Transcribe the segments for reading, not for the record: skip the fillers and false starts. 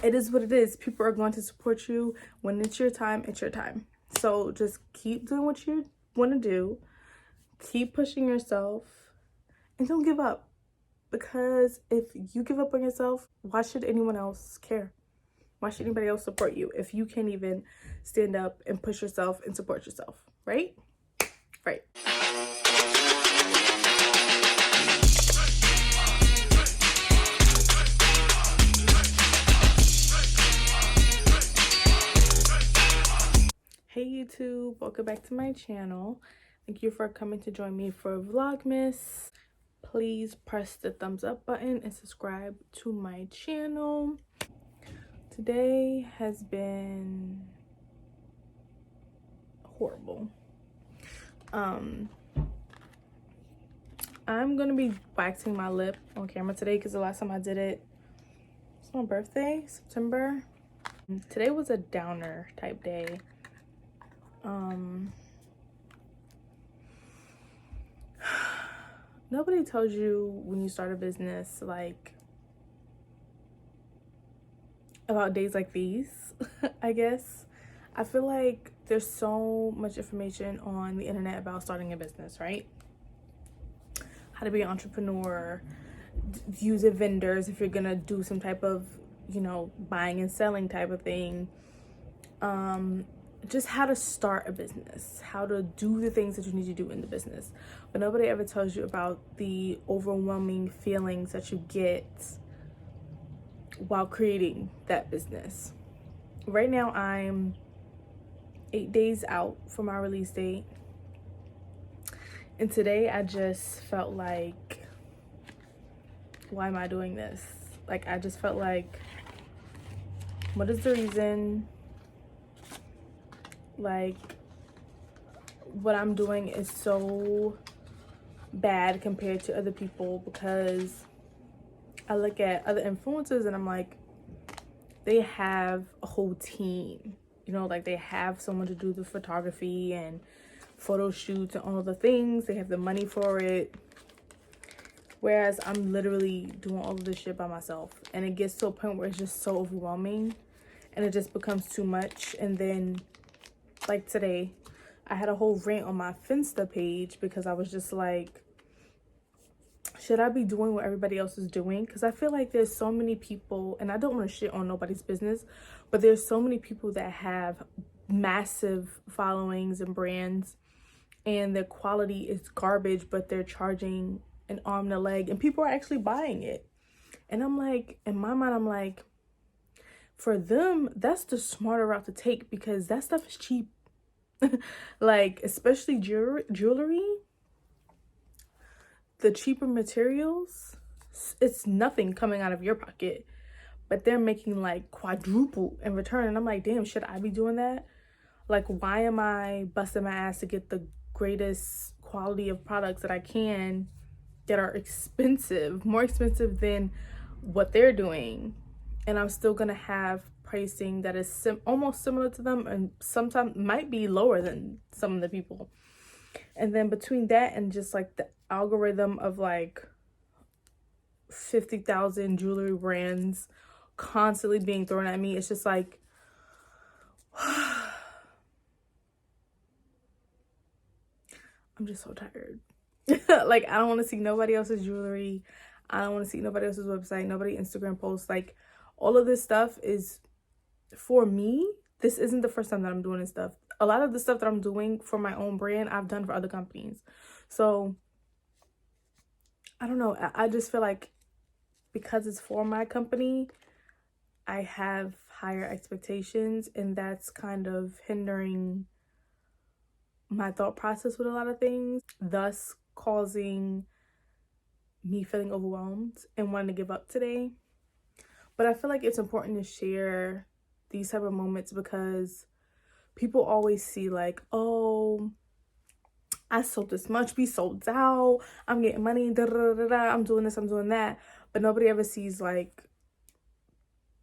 it is what it is. People are going to support you. When it's your time, it's your time. So just keep doing what you want to do. Keep pushing yourself and don't give up. Because if you give up on yourself, why should anyone else care? Why should anybody else support you if you can't even stand up and push yourself and support yourself, right? Right. Hey YouTube, welcome back to my channel. Thank you for coming to join me for Vlogmas. Please press the thumbs up button and subscribe to my channel. Today has been horrible. I'm gonna be waxing my lip on camera today because the last time I did it was my birthday, September. Today was a downer type day. Nobody tells you when you start a business like about days like these. I guess I feel like there's so much information on the internet about starting a business, right? How to be an entrepreneur, using vendors if you're gonna do some type of, you know, buying and selling type of thing. Just how to start a business, how to do the things that you need to do in the business. But nobody ever tells you about the overwhelming feelings that you get while creating that business. Right now, I'm 8 days out from my release date. And today I just felt like, why am I doing this? Like, I just felt like, what is the reason? Like, what I'm doing is so bad compared to other people, because I look at other influencers and I'm like, they have a whole team, you know, like they have someone to do the photography and photo shoots and all the things. They have the money for it. Whereas I'm literally doing all of this shit by myself. And it gets to a point where it's just so overwhelming and it just becomes too much. And then like today, I had a whole rant on my Finsta page because I was just like, should I be doing what everybody else is doing? Because I feel like there's so many people, and I don't want to shit on nobody's business, but there's so many people that have massive followings and brands, and their quality is garbage, but they're charging an arm and a leg, and people are actually buying it. And I'm like, in my mind, I'm like, for them, that's the smarter route to take, because that stuff is cheap. Like, especially jewelry, the cheaper materials, it's nothing coming out of your pocket, but they're making like quadruple in return. And I'm like, damn, should I be doing that? Like, why am I busting my ass to get the greatest quality of products that I can that are expensive, more expensive than what they're doing, and I'm still gonna have pricing that is almost similar to them, and sometimes might be lower than some of the people. And then between that and just like the algorithm of like 50,000 jewelry brands constantly being thrown at me, it's just like, I'm just so tired. Like, I don't want to see nobody else's jewelry. I don't want to see nobody else's website, nobody Instagram posts. Like, all of this stuff is for me. This isn't the first time that I'm doing this stuff. A lot of the stuff that I'm doing for my own brand, I've done for other companies. So I don't know. I just feel like because it's for my company, I have higher expectations, and that's kind of hindering my thought process with a lot of things, thus causing me feeling overwhelmed and wanting to give up today. But I feel like it's important to share these type of moments because people always see like, oh, I sold this much, we sold out, I'm getting money, da, da, da, da, I'm doing this, I'm doing that. But nobody ever sees like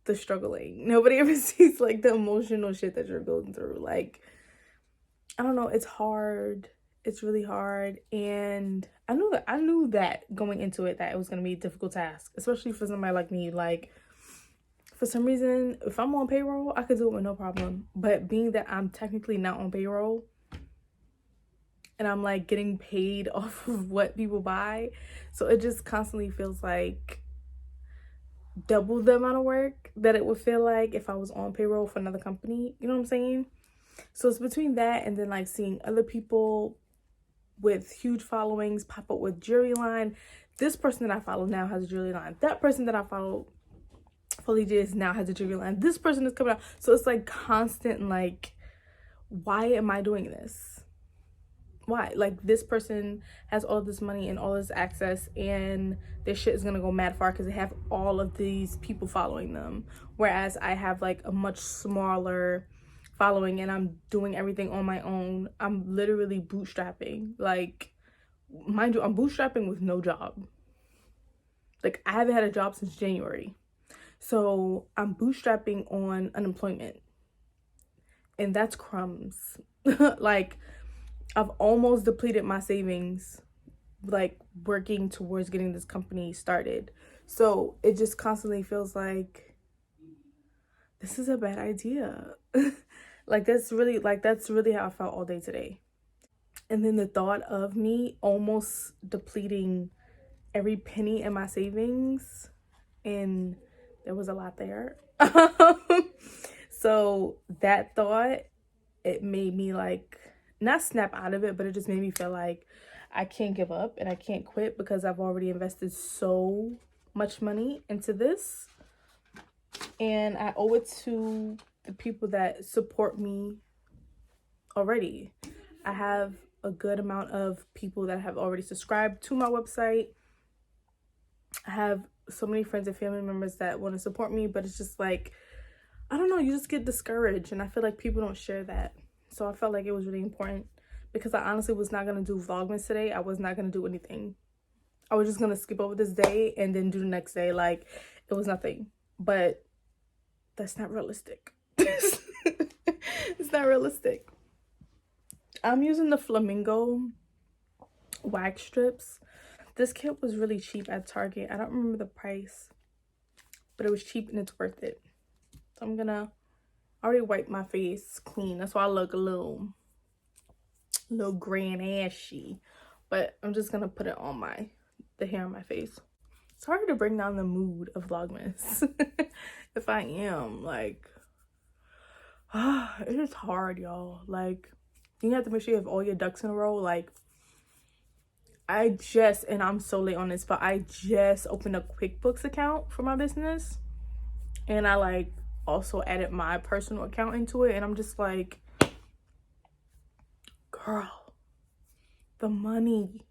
the struggling. Nobody ever sees like the emotional shit that you're going through. Like, I don't know, it's hard. It's really hard. And I knew that going into it, that it was going to be a difficult task, especially for somebody like me. Like, For some reason, if I'm on payroll, I could do it with no problem. But being that I'm technically not on payroll and I'm like getting paid off of what people buy, so it just constantly feels like double the amount of work that it would feel like if I was on payroll for another company. You know what I'm saying? So it's between that and then like seeing other people with huge followings pop up with jewelry line. This person that I follow now has a jewelry line. That person that I follow fully just now has a jewelry line. This person is coming out. So it's like constant like, why am I doing this? Why? Like, this person has all this money and all this access, and their shit is gonna go mad far because they have all of these people following them, whereas I have like a much smaller following and I'm doing everything on my own. I'm literally bootstrapping. Like, mind you, I'm bootstrapping with no job. Like, I haven't had a job since January, so I'm bootstrapping on unemployment, and that's crumbs. Like, I've almost depleted my savings, like working towards getting this company started. So it just constantly feels like this is a bad idea. That's really how I felt all day today. And then the thought of me almost depleting every penny in my savings, and there was a lot there. So that thought, it made me like not snap out of it, but it just made me feel like I can't give up and I can't quit because I've already invested so much money into this, and I owe it to the people that support me already. I have a good amount of people that have already subscribed to my website. I have so many friends and family members that want to support me, but it's just like, I don't know, you just get discouraged, and I feel like people don't share that. So I felt like it was really important, because I honestly was not going to do Vlogmas today. I was not going to do anything. I was just going to skip over this day and then do the next day. Like, it was nothing. But that's not realistic. It's not realistic. I'm using the flamingo wax strips. This kit was really cheap at Target. I don't remember the price, but it was cheap and it's worth it. So I'm gonna, I already wiped my face clean. That's why I look a little grand ashy. But I'm just gonna put it on the hair on my face. It's hard to bring down the mood of Vlogmas. If I am, like, it is hard, y'all. Like, you have to make sure you have all your ducks in a row. Like, and I'm so late on this, but I just opened a QuickBooks account for my business, and I like also added my personal account into it, and I'm just like, girl, the money,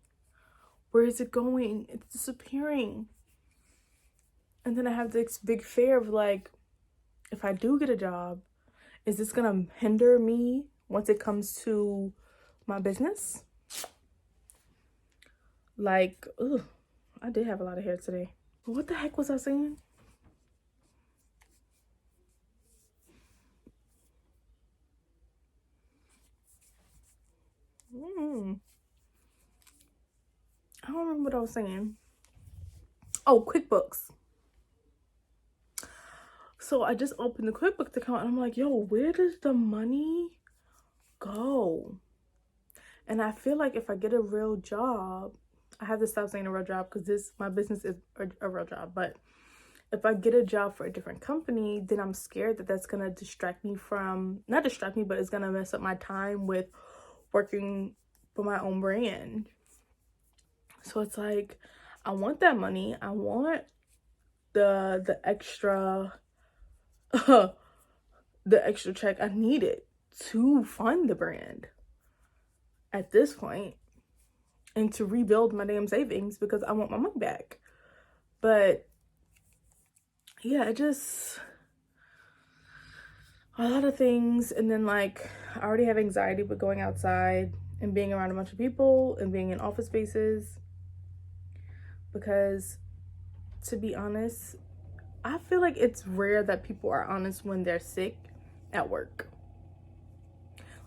where is it going? It's disappearing. And then I have this big fear of like, if I do get a job, is this gonna hinder me once it comes to my business? Like, ugh, I did have a lot of hair today. What the heck was I saying? I don't remember what I was saying. Oh, QuickBooks. So I just opened the QuickBooks account and I'm like, yo, where does the money go? And I feel like if I get a real job, I have to stop saying a real job because my business is a real job. But if I get a job for a different company, then I'm scared that that's gonna not distract me, but it's gonna mess up my time with working for my own brand. So it's like, I want that money. I want the extra the extra check. I need it to fund the brand at this point and to rebuild my damn savings because I want my money back. But yeah, a lot of things. And then like, I already have anxiety with going outside and being around a bunch of people and being in office spaces, because to be honest, I feel like it's rare that people are honest when they're sick at work.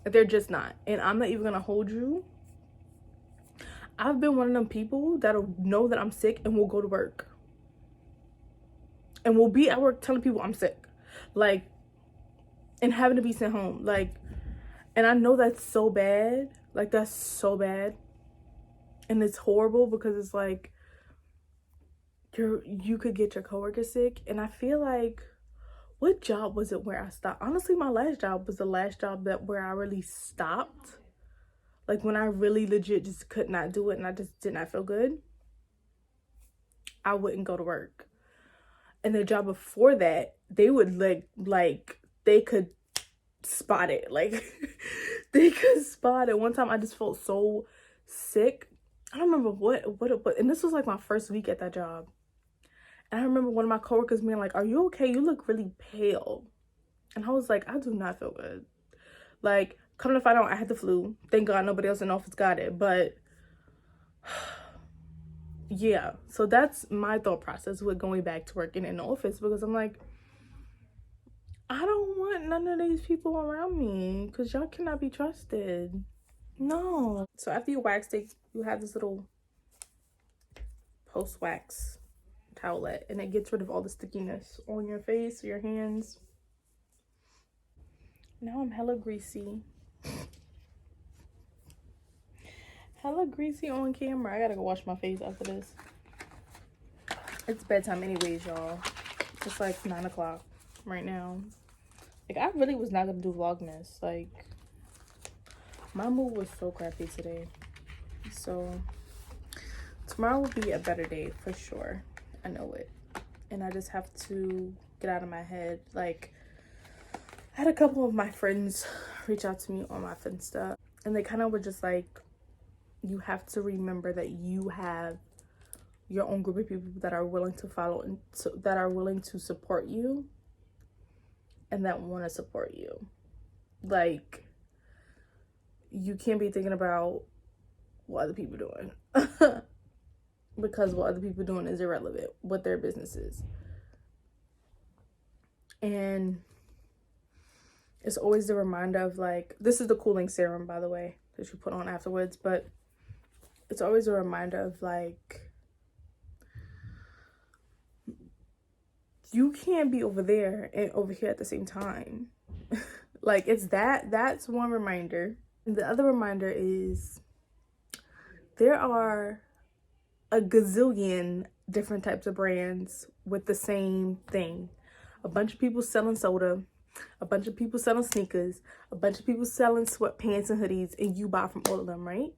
Like, they're just not. And I'm not even gonna hold you. I've been one of them people that'll know that I'm sick and will go to work. and will be at work telling people I'm sick, like, and having to be sent home, like, and I know that's so bad, like, that's so bad, and it's horrible because it's like you could get your coworker sick. And I feel like, what job was it where I stopped? Honestly, my last job was the last job that where I really stopped, like when I really legit just could not do it and I just did not feel good. I wouldn't go to work. And the job before that, they would like they could spot it, like they could spot it. One time I just felt so sick. I don't remember what it was, and this was like my first week at that job. And I remember one of my coworkers being like, "Are you okay? You look really pale." And I was like, "I do not feel good." Like, come to find out, I had the flu. Thank God nobody else in the office got it. But yeah, so that's my thought process with going back to working in the office, because I'm like, I don't want none of these people around me because y'all cannot be trusted. No. So after you wax it, you have this little post-wax towelette, and it gets rid of all the stickiness on your face or your hands. Now I'm hella greasy. Hella greasy on camera. I gotta go wash my face after this. It's bedtime anyways, y'all. It's like 9 o'clock right now. Like, I really was not gonna do Vlogmas. Like, my mood was so crappy today. So tomorrow will be a better day for sure. I know it. And I just have to get out of my head. Like, I had a couple of my friends reach out to me on my Finsta, and they kind of were just like, you have to remember that you have your own group of people that are willing to follow and that are willing to support you and that want to support you. Like, you can't be thinking about what other people are doing because what other people are doing is irrelevant, what their business is. And it's always the reminder of, like, this is the cooling serum, by the way, that you put on afterwards, but it's always a reminder of, like, you can't be over there and over here at the same time. Like, it's that's one reminder. And the other reminder is there are a gazillion different types of brands with the same thing. A bunch of people selling soda, a bunch of people selling sneakers, a bunch of people selling sweatpants and hoodies, and you buy from all of them, right?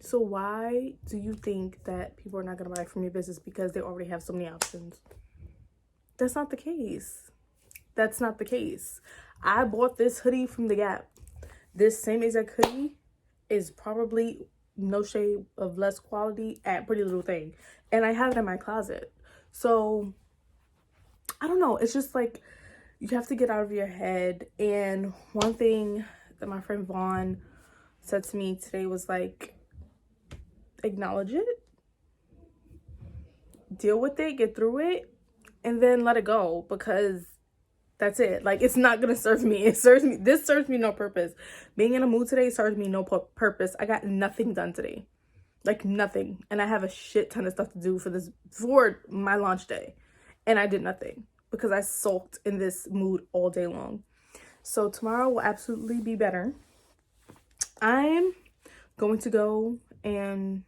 So why do you think that people are not going to buy from your business because they already have so many options? That's not the case. That's not the case. I bought this hoodie from the Gap. This same exact hoodie is probably, no shade of less quality, at Pretty Little Thing. And I have it in my closet. So, I don't know. It's just like, you have to get out of your head. And one thing that my friend Vaughn said to me today was like, acknowledge it, deal with it, get through it, and then let it go, because that's it. Like, it's not gonna serve me. This serves me no purpose. Being in a mood today serves me no purpose. I got nothing done today, like nothing, and I have a shit ton of stuff to do for my launch day, and I did nothing because I sulked in this mood all day long. So tomorrow will absolutely be better. I'm going to go and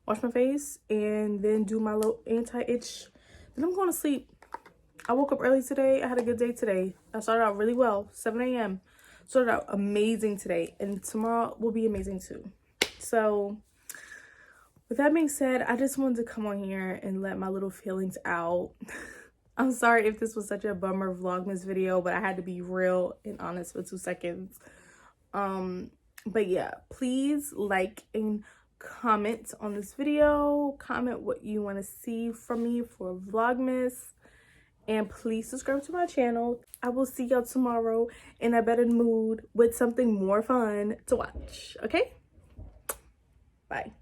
wash my face and then do my little anti-itch. Then I'm going to sleep. I woke up early today. I had a good day today. I started out really well. 7 a.m. Started out amazing today. And tomorrow will be amazing too. So with that being said, I just wanted to come on here and let my little feelings out. I'm sorry if this was such a bummer Vlogmas video, but I had to be real and honest for 2 seconds. But yeah, please like and comment on this video. Comment what you want to see from me for Vlogmas. And please subscribe to my channel. I will see y'all tomorrow in a better mood with something more fun to watch. Okay? Bye.